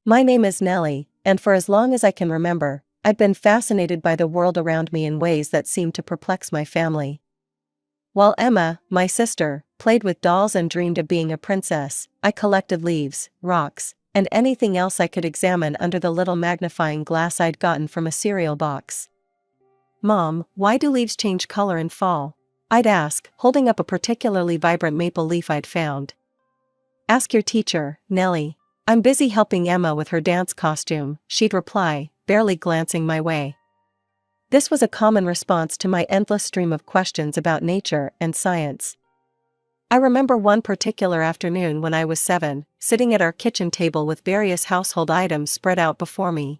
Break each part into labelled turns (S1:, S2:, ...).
S1: My name is Nellie, and for as long as I can remember, I've been fascinated by the world around me in ways that seem to perplex my family. While Emma, my sister, played with dolls and dreamed of being a princess, I collected leaves, rocks, and anything else I could examine under the little magnifying glass I'd gotten from a cereal box. "Mom, why do leaves change color in fall?" I'd ask, holding up a particularly vibrant maple leaf I'd found. "Ask your teacher, Nellie. I'm busy helping Emma with her dance costume," she'd reply, barely glancing my way. This was a common response to my endless stream of questions about nature and science. I remember one particular afternoon when I was 7, sitting at our kitchen table with various household items spread out before me.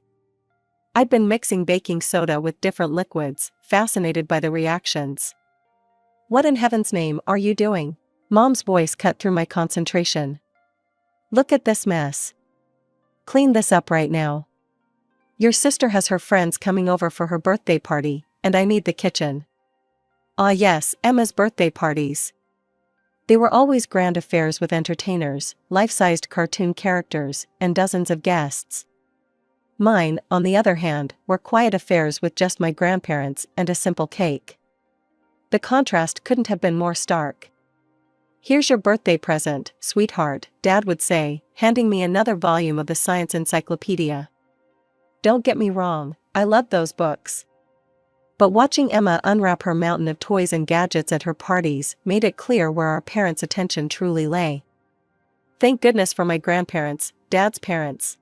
S1: I'd been mixing baking soda with different liquids, fascinated by the reactions. "What in heaven's name are you doing?" Mom's voice cut through my concentration. "Look at this mess. Clean this up right now. Your sister has her friends coming over for her birthday party, and I need the kitchen." Ah yes, Emma's birthday parties. They were always grand affairs with entertainers, life-sized cartoon characters, and dozens of guests. Mine, on the other hand, were quiet affairs with just my grandparents and a simple cake. The contrast couldn't have been more stark. "Here's your birthday present, sweetheart," Dad would say, handing me another volume of the science encyclopedia. Don't get me wrong, I loved those books. But watching Emma unwrap her mountain of toys and gadgets at her parties made it clear where our parents' attention truly lay. Thank goodness for my grandparents, Dad's parents.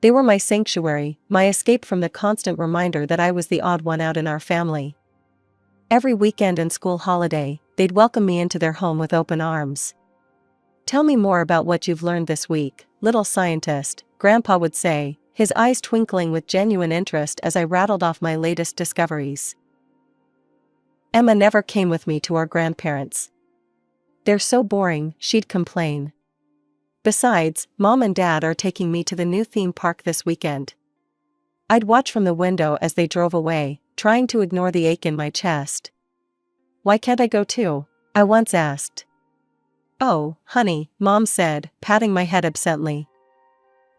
S1: They were my sanctuary, my escape from the constant reminder that I was the odd one out in our family. Every weekend and school holiday, they'd welcome me into their home with open arms. "Tell me more about what you've learned this week, little scientist," Grandpa would say, his eyes twinkling with genuine interest as I rattled off my latest discoveries. Emma never came with me to our grandparents'. "They're so boring," she'd complain. "Besides, Mom and Dad are taking me to the new theme park this weekend." I'd watch from the window as they drove away, trying to ignore the ache in my chest. "Why can't I go too?" I once asked. "Oh, honey," Mom said, patting my head absently.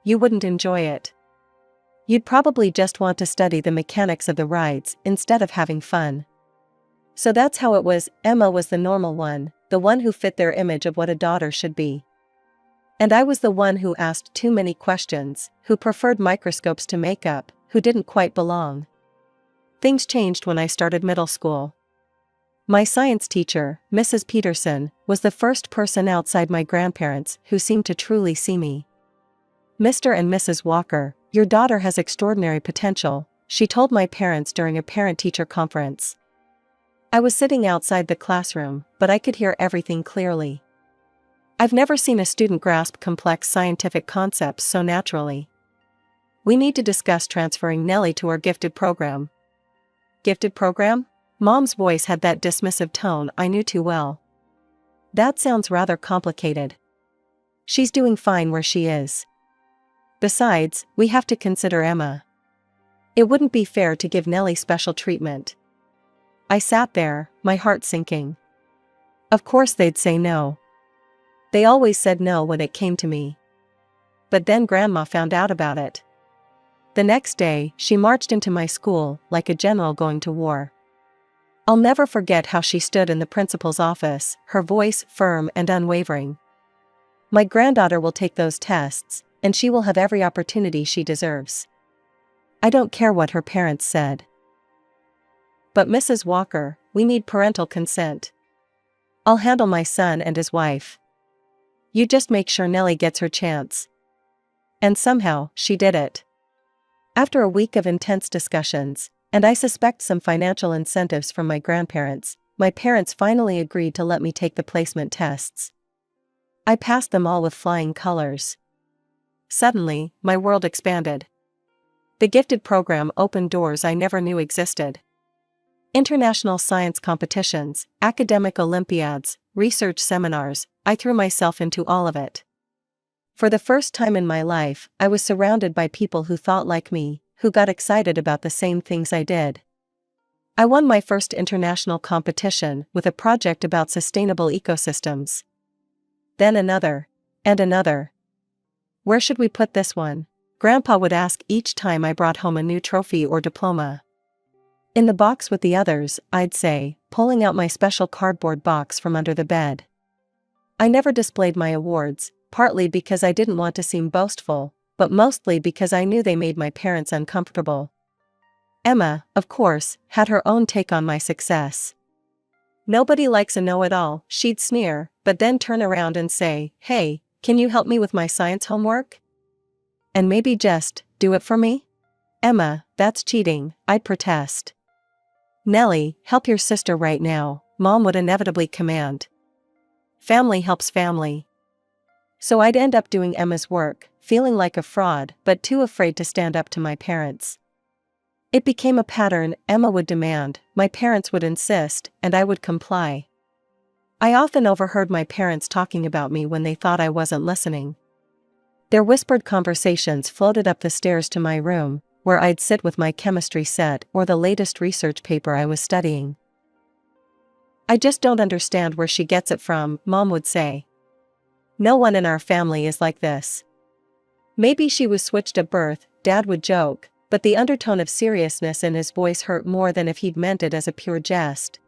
S1: "You wouldn't enjoy it. You'd probably just want to study the mechanics of the rides instead of having fun." So that's how it was. Emma was the normal one, the one who fit their image of what a daughter should be. And I was the one who asked too many questions, who preferred microscopes to makeup, who didn't quite belong. Things changed when I started middle school. My science teacher, Mrs. Peterson, was the first person outside my grandparents who seemed to truly see me. "Mr. and Mrs. Walker, your daughter has extraordinary potential," she told my parents during a parent-teacher conference. I was sitting outside the classroom, but I could hear everything clearly. I've never seen a student grasp complex scientific concepts so naturally. "We need to discuss transferring Nellie to our gifted program." "Gifted program?" Mom's voice had that dismissive tone I knew too well. "That sounds rather complicated. She's doing fine where she is. Besides, we have to consider Emma. It wouldn't be fair to give Nellie special treatment." I sat there, my heart sinking. Of course they'd say no. They always said no when it came to me. But then Grandma found out about it. The next day, she marched into my school like a general going to war. I'll never forget how she stood in the principal's office, her voice firm and unwavering. "My granddaughter will take those tests, and she will have every opportunity she deserves. I don't care what her parents said. But Mrs. Walker, we need parental consent. I'll handle my son and his wife. You just make sure Nellie gets her chance." And somehow, she did it. After a week of intense discussions, and I suspect some financial incentives from my grandparents, my parents finally agreed to let me take the placement tests. I passed them all with flying colors. Suddenly, my world expanded. The gifted program opened doors I never knew existed. International science competitions, academic Olympiads, research seminars, I threw myself into all of it. For the first time in my life, I was surrounded by people who thought like me, who got excited about the same things I did. I won my first international competition with a project about sustainable ecosystems. Then another. And another. Where should we put this one? Grandpa would ask each time I brought home a new trophy or diploma. In the box with the others, I'd say, pulling out my special cardboard box from under the bed. I never displayed my awards, partly because I didn't want to seem boastful, but mostly because I knew they made my parents uncomfortable. Emma, of course, had her own take on my success. Nobody likes a know-it-all, she'd sneer, but then turn around and say, "Hey, can you help me with my science homework? And maybe just do it for me?" "Emma, that's cheating," I'd protest. "Nellie, help your sister right now," Mom would inevitably command. Family helps family. So I'd end up doing Emma's work, feeling like a fraud but too afraid to stand up to my parents. It became a pattern. Emma would demand, my parents would insist, and I would comply. I often overheard my parents talking about me when they thought I wasn't listening. Their whispered conversations floated up the stairs to my room, where I'd sit with my chemistry set or the latest research paper I was studying. "I just don't understand where she gets it from," Mom would say. "No one in our family is like this." "Maybe she was switched at birth," Dad would joke, but the undertone of seriousness in his voice hurt more than if he'd meant it as a pure jest.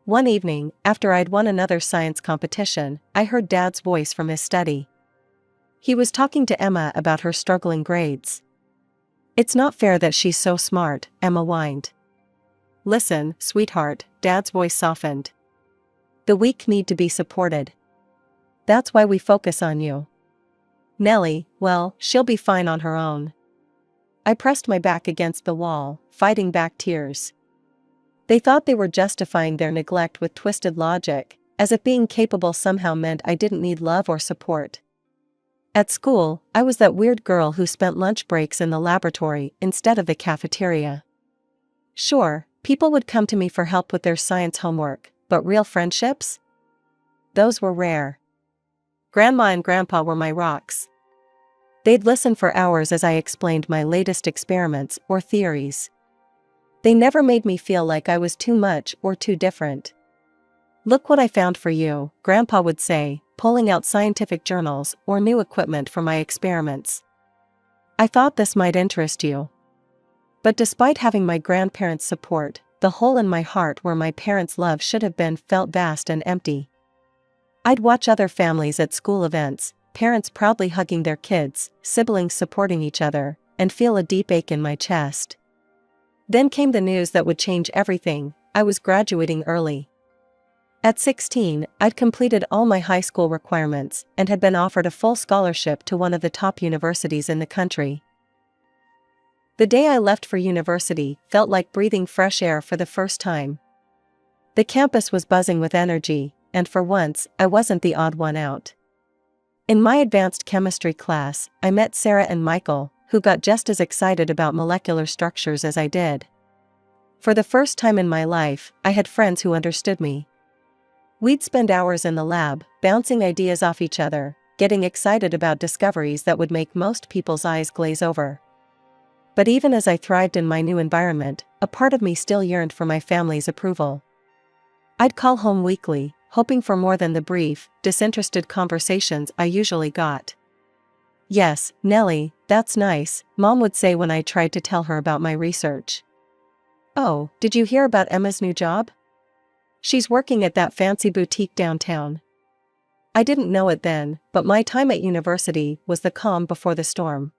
S1: One evening, after I'd won another science competition, I heard Dad's voice from his study. He was talking to Emma about her struggling grades. "It's not fair that she's so smart," Emma whined. "Listen, sweetheart," Dad's voice softened. "The weak need to be supported. That's why we focus on you. Nellie, well, she'll be fine on her own." I pressed my back against the wall, fighting back tears. They thought they were justifying their neglect with twisted logic, as if being capable somehow meant I didn't need love or support. At school, I was that weird girl who spent lunch breaks in the laboratory instead of the cafeteria. Sure, people would come to me for help with their science homework, but real friendships? Those were rare. Grandma and Grandpa were my rocks. They'd listen for hours as I explained my latest experiments or theories. They never made me feel like I was too much or too different. "Look what I found for you," Grandpa would say, pulling out scientific journals or new equipment for my experiments. "I thought this might interest you." But despite having my grandparents' support, the hole in my heart where my parents' love should have been felt vast and empty. I'd watch other families at school events, parents proudly hugging their kids, siblings supporting each other, and feel a deep ache in my chest. Then came the news that would change everything. I was graduating early. At 16, I'd completed all my high school requirements and had been offered a full scholarship to one of the top universities in the country. The day I left for university felt like breathing fresh air for the first time. The campus was buzzing with energy, and for once, I wasn't the odd one out. In my advanced chemistry class, I met Sarah and Michael, who got just as excited about molecular structures as I did. For the first time in my life, I had friends who understood me. We'd spend hours in the lab, bouncing ideas off each other, getting excited about discoveries that would make most people's eyes glaze over. But even as I thrived in my new environment, a part of me still yearned for my family's approval. I'd call home weekly, hoping for more than the brief, disinterested conversations I usually got. "Yes, Nellie, that's nice," Mom would say when I tried to tell her about my research. "Oh, did you hear about Emma's new job? She's working at that fancy boutique downtown." I didn't know it then, but my time at university was the calm before the storm.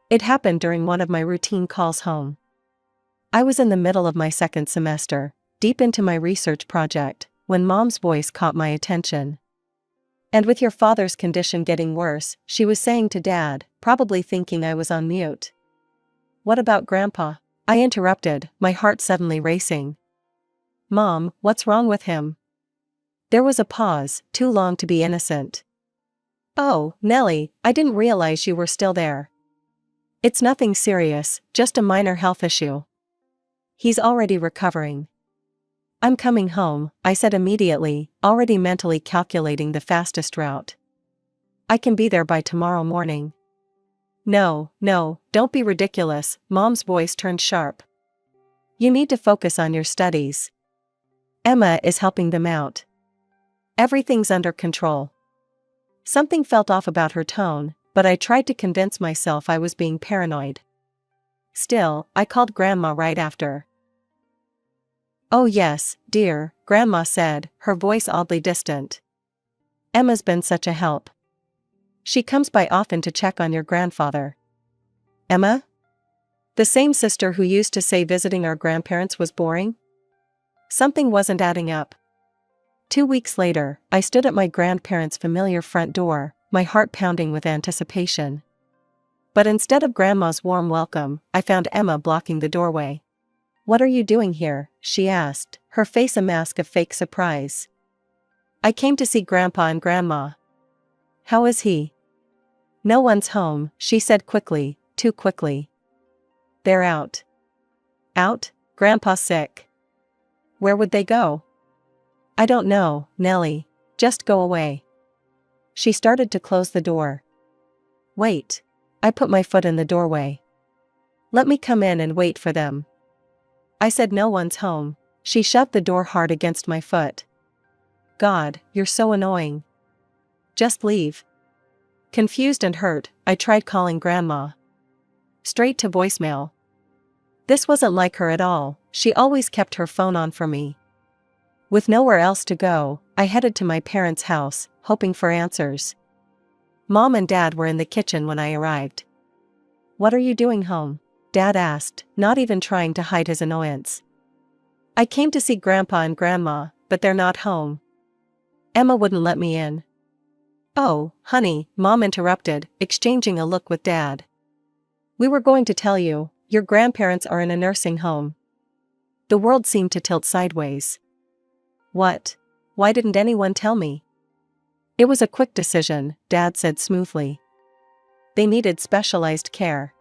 S1: It happened during one of my routine calls home. I was in the middle of my second semester, deep into my research project, when Mom's voice caught my attention. "And with your father's condition getting worse," she was saying to Dad, probably thinking I was on mute. "What about Grandpa?" I interrupted, my heart suddenly racing. "Mom, what's wrong with him?" There was a pause, too long to be innocent. "Oh, Nellie, I didn't realize you were still there. It's nothing serious, just a minor health issue. He's already recovering." "I'm coming home," I said immediately, already mentally calculating the fastest route. "I can be there by tomorrow morning." No, don't be ridiculous," Mom's voice turned sharp. "You need to focus on your studies. Emma is helping them out. Everything's under control." Something felt off about her tone, but I tried to convince myself I was being paranoid. Still, I called Grandma right after. "Oh yes, dear," Grandma said, her voice oddly distant. "Emma's been such a help. She comes by often to check on your grandfather." "Emma? The same sister who used to say visiting our grandparents was boring?" Something wasn't adding up. 2 weeks later, I stood at my grandparents' familiar front door, my heart pounding with anticipation. But instead of Grandma's warm welcome, I found Emma blocking the doorway. "What are you doing here?" she asked, her face a mask of fake surprise. "I came to see Grandpa and Grandma." "How is he?" "No one's home," she said quickly, too quickly. "They're out." "Out? Grandpa's sick." "Where would they go?" "I don't know, Nellie. Just go away." She started to close the door. "Wait." I put my foot in the doorway. "Let me come in and wait for them." I said no one's home. She shoved the door hard against my foot. "God, you're so annoying. Just leave." Confused and hurt, I tried calling Grandma. Straight to voicemail. This wasn't like her at all, she always kept her phone on for me. With nowhere else to go, I headed to my parents' house, hoping for answers. Mom and Dad were in the kitchen when I arrived. "What are you doing home?" Dad asked, not even trying to hide his annoyance. "I came to see Grandpa and Grandma, but they're not home. Emma wouldn't let me in." "Oh, honey," Mom interrupted, exchanging a look with Dad. "We were going to tell you, your grandparents are in a nursing home." The world seemed to tilt sideways. "What? Why didn't anyone tell me?" "It was a quick decision," Dad said smoothly. "They needed specialized care.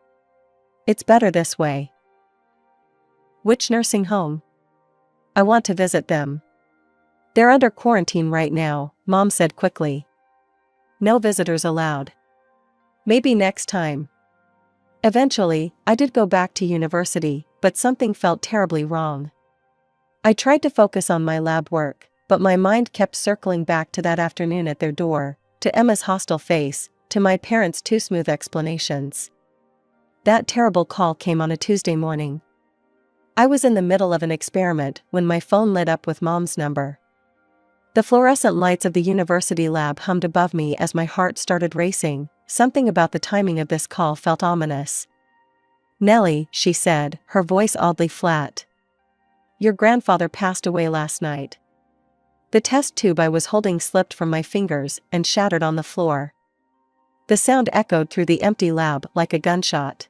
S1: It's better this way." "Which nursing home?" "I want to visit them." "They're under quarantine right now," Mom said quickly. "No visitors allowed." "Maybe next time." Eventually, I did go back to university, but something felt terribly wrong. I tried to focus on my lab work, but my mind kept circling back to that afternoon at their door, to Emma's hostile face, to my parents' too smooth explanations. That terrible call came on a Tuesday morning. I was in the middle of an experiment when my phone lit up with Mom's number. The fluorescent lights of the university lab hummed above me as my heart started racing. Something about the timing of this call felt ominous. "Nellie," she said, her voice oddly flat. "Your grandfather passed away last night." The test tube I was holding slipped from my fingers and shattered on the floor. The sound echoed through the empty lab like a gunshot.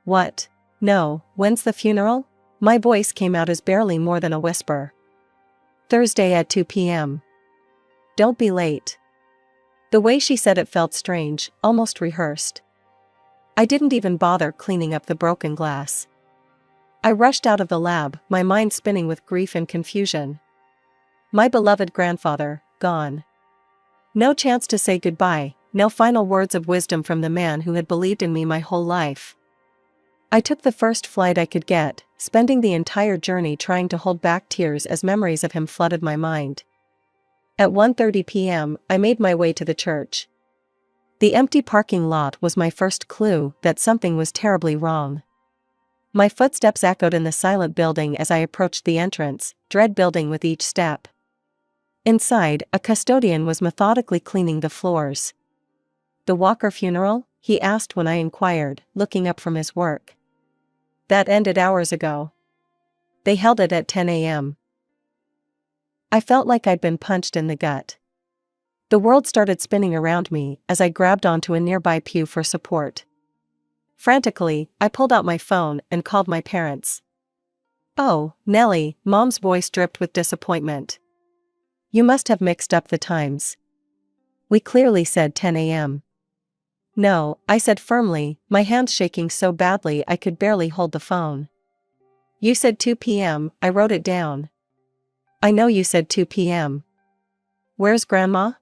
S1: "What? No, when's the funeral?" My voice came out as barely more than a whisper. "Thursday at 2 p.m. Don't be late." The way she said it felt strange, almost rehearsed. I didn't even bother cleaning up the broken glass. I rushed out of the lab, my mind spinning with grief and confusion. My beloved grandfather, gone. No chance to say goodbye, no final words of wisdom from the man who had believed in me my whole life. I took the first flight I could get, spending the entire journey trying to hold back tears as memories of him flooded my mind. At 1:30 p.m., I made my way to the church. The empty parking lot was my first clue that something was terribly wrong. My footsteps echoed in the silent building as I approached the entrance, dread building with each step. Inside, a custodian was methodically cleaning the floors. "The Walker funeral?" he asked when I inquired, looking up from his work. "That ended hours ago. They held it at 10 a.m. I felt like I'd been punched in the gut. The world started spinning around me as I grabbed onto a nearby pew for support. Frantically, I pulled out my phone and called my parents. "Oh, Nellie," Mom's voice dripped with disappointment. "You must have mixed up the times. We clearly said 10 a.m. "No," I said firmly, my hands shaking so badly I could barely hold the phone. "You said 2 p.m., I wrote it down." "I know you said 2 p.m. Where's Grandma?"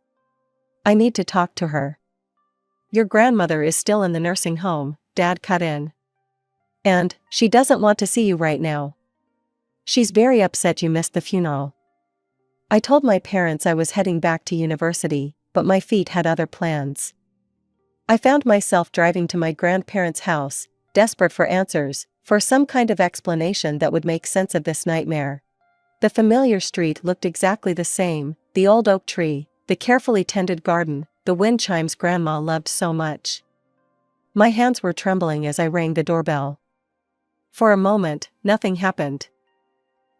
S1: "I need to talk to her." "Your grandmother is still in the nursing home," Dad cut in. "And, she doesn't want to see you right now. She's very upset you missed the funeral." I told my parents I was heading back to university, but my feet had other plans. I found myself driving to my grandparents' house, desperate for answers, for some kind of explanation that would make sense of this nightmare. The familiar street looked exactly the same, the old oak tree, the carefully tended garden, the wind chimes Grandma loved so much. My hands were trembling as I rang the doorbell. For a moment, nothing happened.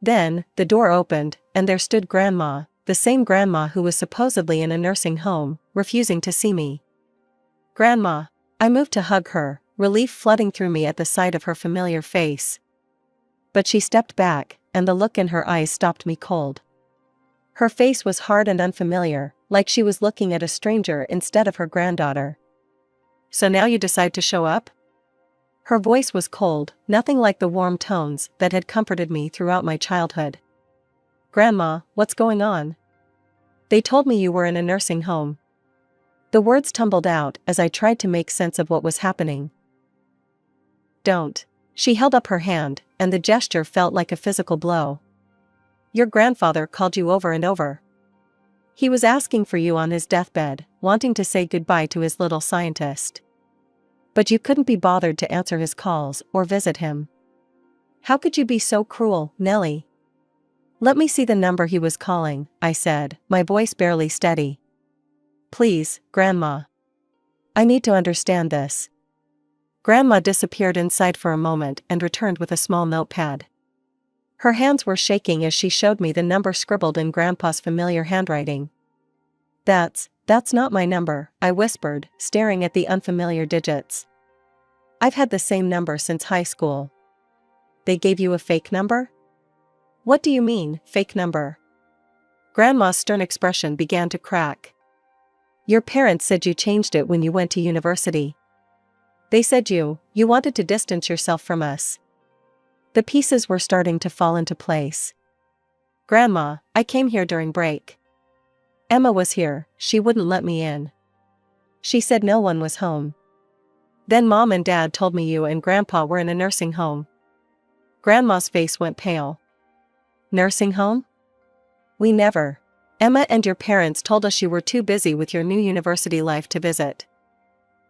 S1: Then, the door opened, and there stood Grandma, the same Grandma who was supposedly in a nursing home, refusing to see me. "Grandma." I moved to hug her, relief flooding through me at the sight of her familiar face. But she stepped back, and the look in her eyes stopped me cold. Her face was hard and unfamiliar, like she was looking at a stranger instead of her granddaughter. "So now you decide to show up?" Her voice was cold, nothing like the warm tones that had comforted me throughout my childhood. "Grandma, what's going on? They told me you were in a nursing home." The words tumbled out as I tried to make sense of what was happening. "Don't." She held up her hand, and the gesture felt like a physical blow. "Your grandfather called you over and over. He was asking for you on his deathbed, wanting to say goodbye to his little scientist. But you couldn't be bothered to answer his calls or visit him. How could you be so cruel, Nellie?" "Let me see the number he was calling," I said, my voice barely steady. "Please, Grandma. I need to understand this." Grandma disappeared inside for a moment and returned with a small notepad. Her hands were shaking as she showed me the number scribbled in Grandpa's familiar handwriting. That's not my number," I whispered, staring at the unfamiliar digits. "I've had the same number since high school." "They gave you a fake number?" "What do you mean, fake number?" Grandma's stern expression began to crack. "Your parents said you changed it when you went to university. They said you wanted to distance yourself from us." The pieces were starting to fall into place. "Grandma, I came here during break. Emma was here, she wouldn't let me in. She said no one was home. Then Mom and Dad told me you and Grandpa were in a nursing home." Grandma's face went pale. "Nursing home? We never. Emma and your parents told us you were too busy with your new university life to visit.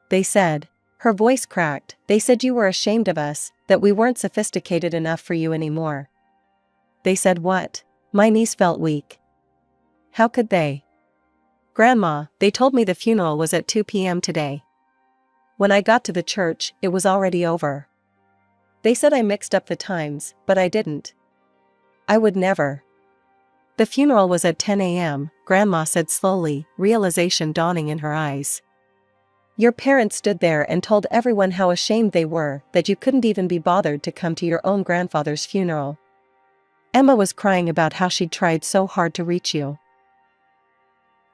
S1: They said," her voice cracked, "they said you were ashamed of us, that we weren't sophisticated enough for you anymore." "They said what?" My knees felt weak. "How could they?" "Grandma, they told me the funeral was at 2 p.m. today. When I got to the church, it was already over. They said I mixed up the times, but I didn't. I would never." "The funeral was at 10 a.m., Grandma said slowly, realization dawning in her eyes. "Your parents stood there and told everyone how ashamed they were that you couldn't even be bothered to come to your own grandfather's funeral. Emma was crying about how she'd tried so hard to reach you."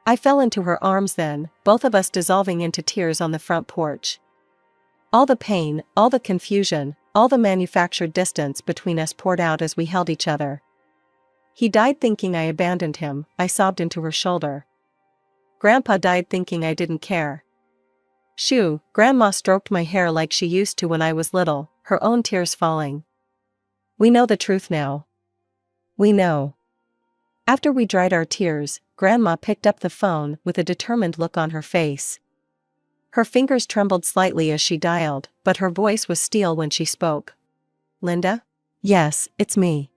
S1: I fell into her arms then, both of us dissolving into tears on the front porch. All the pain, all the confusion, all the manufactured distance between us poured out as we held each other. "He died thinking I abandoned him," I sobbed into her shoulder. "Grandpa died thinking I didn't care." "Shoo," Grandma stroked my hair like she used to when I was little, her own tears falling. "We know the truth now. We know." After we dried our tears, Grandma picked up the phone with a determined look on her face. Her fingers trembled slightly as she dialed, but her voice was steel when she spoke. "Linda? Yes, it's me.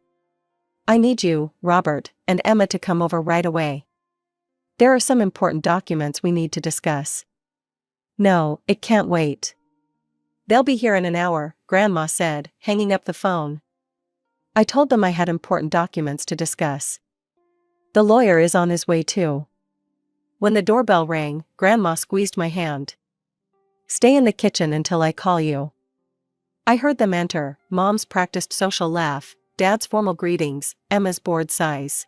S1: I need you, Robert, and Emma to come over right away. There are some important documents we need to discuss." "No, it can't wait." "They'll be here in an hour," Grandma said, hanging up the phone. I told them I had important documents to discuss. "The lawyer is on his way too." When the doorbell rang, Grandma squeezed my hand. "Stay in the kitchen until I call you." I heard them enter, Mom's practiced social laugh, Dad's formal greetings, Emma's bored sighs.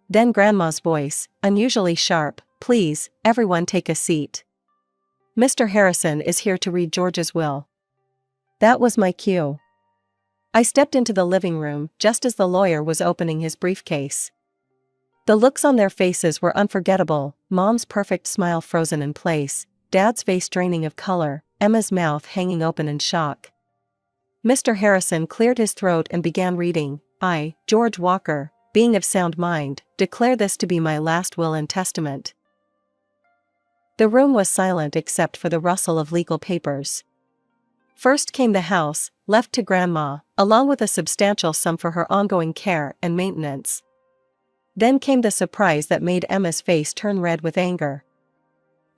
S1: Then Grandma's voice, unusually sharp, "Please, everyone take a seat. Mr. Harrison is here to read George's will." That was my cue. I stepped into the living room just as the lawyer was opening his briefcase. The looks on their faces were unforgettable, Mom's perfect smile frozen in place, Dad's face draining of color, Emma's mouth hanging open in shock. Mr. Harrison cleared his throat and began reading. "I, George Walker, being of sound mind, declare this to be my last will and testament." The room was silent except for the rustle of legal papers. First came the house, left to Grandma, along with a substantial sum for her ongoing care and maintenance. Then came the surprise that made Emma's face turn red with anger.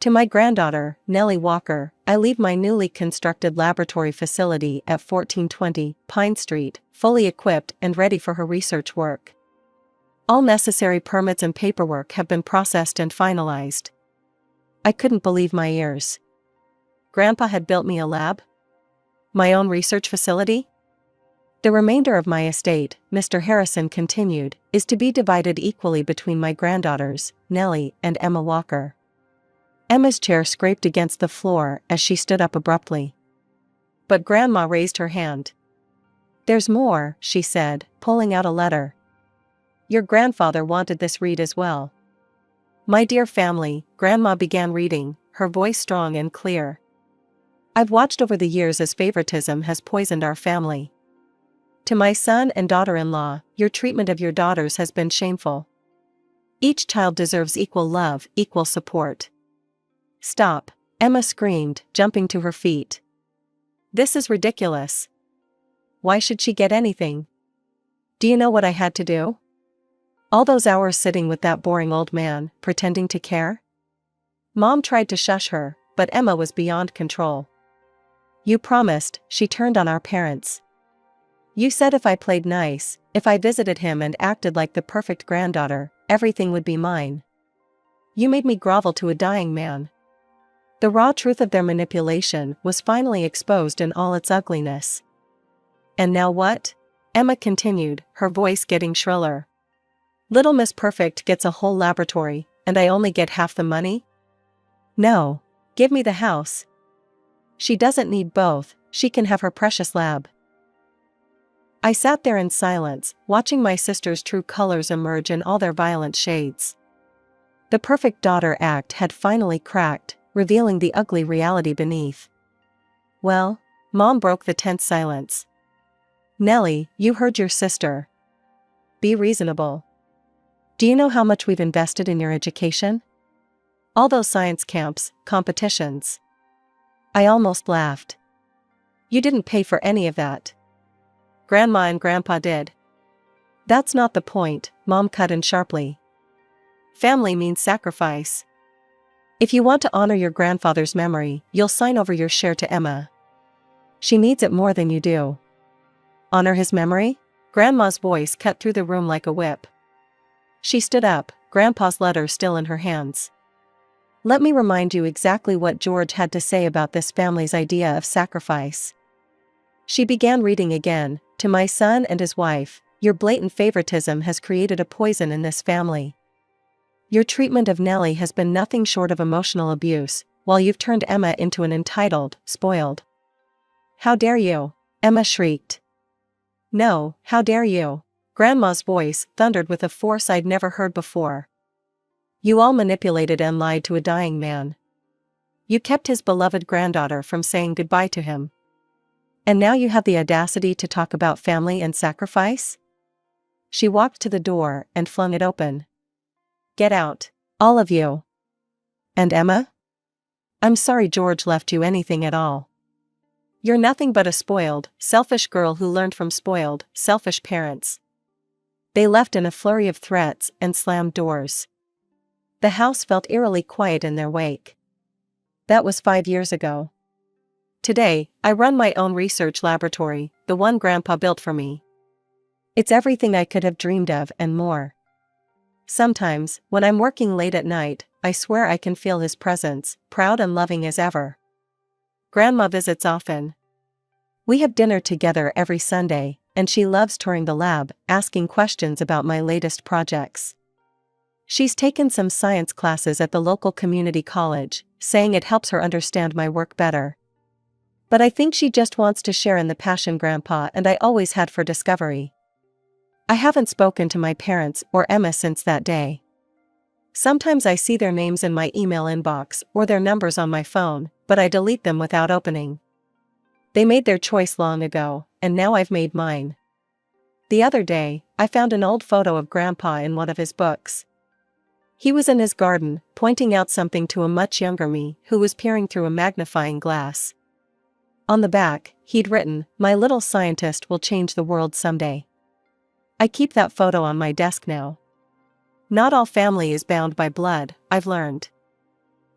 S1: To my granddaughter, Nellie Walker, I leave my newly constructed laboratory facility at 1420 Pine Street, fully equipped and ready for her research work. All necessary permits and paperwork have been processed and finalized. I couldn't believe my ears. Grandpa had built me a lab? My own research facility? The remainder of my estate, Mr. Harrison continued, is to be divided equally between my granddaughters, Nellie and Emma Walker. Emma's chair scraped against the floor as she stood up abruptly. But Grandma raised her hand. There's more, she said, pulling out a letter. Your grandfather wanted this read as well. My dear family, Grandma began reading, her voice strong and clear. I've watched over the years as favoritism has poisoned our family. To my son and daughter-in-law, your treatment of your daughters has been shameful. Each child deserves equal love, equal support. Stop, Emma screamed, jumping to her feet. This is ridiculous. Why should she get anything? Do you know what I had to do? All those hours sitting with that boring old man, pretending to care? Mom tried to shush her, but Emma was beyond control. You promised, she turned on our parents. You said if I played nice, if I visited him and acted like the perfect granddaughter, everything would be mine. You made me grovel to a dying man. The raw truth of their manipulation was finally exposed in all its ugliness. And now what? Emma continued, her voice getting shriller. Little Miss Perfect gets a whole laboratory, and I only get half the money? No. Give me the house. She doesn't need both, she can have her precious lab. I sat there in silence, watching my sister's true colors emerge in all their violent shades. The perfect daughter act had finally cracked, revealing the ugly reality beneath. Well, Mom broke the tense silence. Nellie, you heard your sister. Be reasonable. Do you know how much we've invested in your education? All those science camps, competitions. I almost laughed. You didn't pay for any of that. Grandma and Grandpa did. That's not the point, Mom cut in sharply. Family means sacrifice. If you want to honor your grandfather's memory, you'll sign over your share to Emma. She needs it more than you do. Honor his memory? Grandma's voice cut through the room like a whip. She stood up, Grandpa's letter still in her hands. Let me remind you exactly what George had to say about this family's idea of sacrifice. She began reading again. To my son and his wife, your blatant favoritism has created a poison in this family. Your treatment of Nellie has been nothing short of emotional abuse, while you've turned Emma into an entitled, spoiled. How dare you? Emma shrieked. No, how dare you? Grandma's voice thundered with a force I'd never heard before. You all manipulated and lied to a dying man. You kept his beloved granddaughter from saying goodbye to him. And now you have the audacity to talk about family and sacrifice? She walked to the door and flung it open. Get out, all of you. And Emma? I'm sorry George left you anything at all. You're nothing but a spoiled, selfish girl who learned from spoiled, selfish parents. They left in a flurry of threats and slammed doors. The house felt eerily quiet in their wake. That was 5 years ago. Today, I run my own research laboratory, the one Grandpa built for me. It's everything I could have dreamed of and more. Sometimes, when I'm working late at night, I swear I can feel his presence, proud and loving as ever. Grandma visits often. We have dinner together every Sunday, and she loves touring the lab, asking questions about my latest projects. She's taken some science classes at the local community college, saying it helps her understand my work better. But I think she just wants to share in the passion Grandpa and I always had for discovery. I haven't spoken to my parents or Emma since that day. Sometimes I see their names in my email inbox or their numbers on my phone, but I delete them without opening. They made their choice long ago, and now I've made mine. The other day, I found an old photo of Grandpa in one of his books. He was in his garden, pointing out something to a much younger me, who was peering through a magnifying glass. On the back, he'd written, "My little scientist will change the world someday." I keep that photo on my desk now. Not all family is bound by blood, I've learned.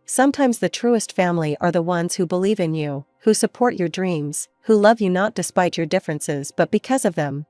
S1: Sometimes the truest family are the ones who believe in you, who support your dreams, who love you not despite your differences but because of them,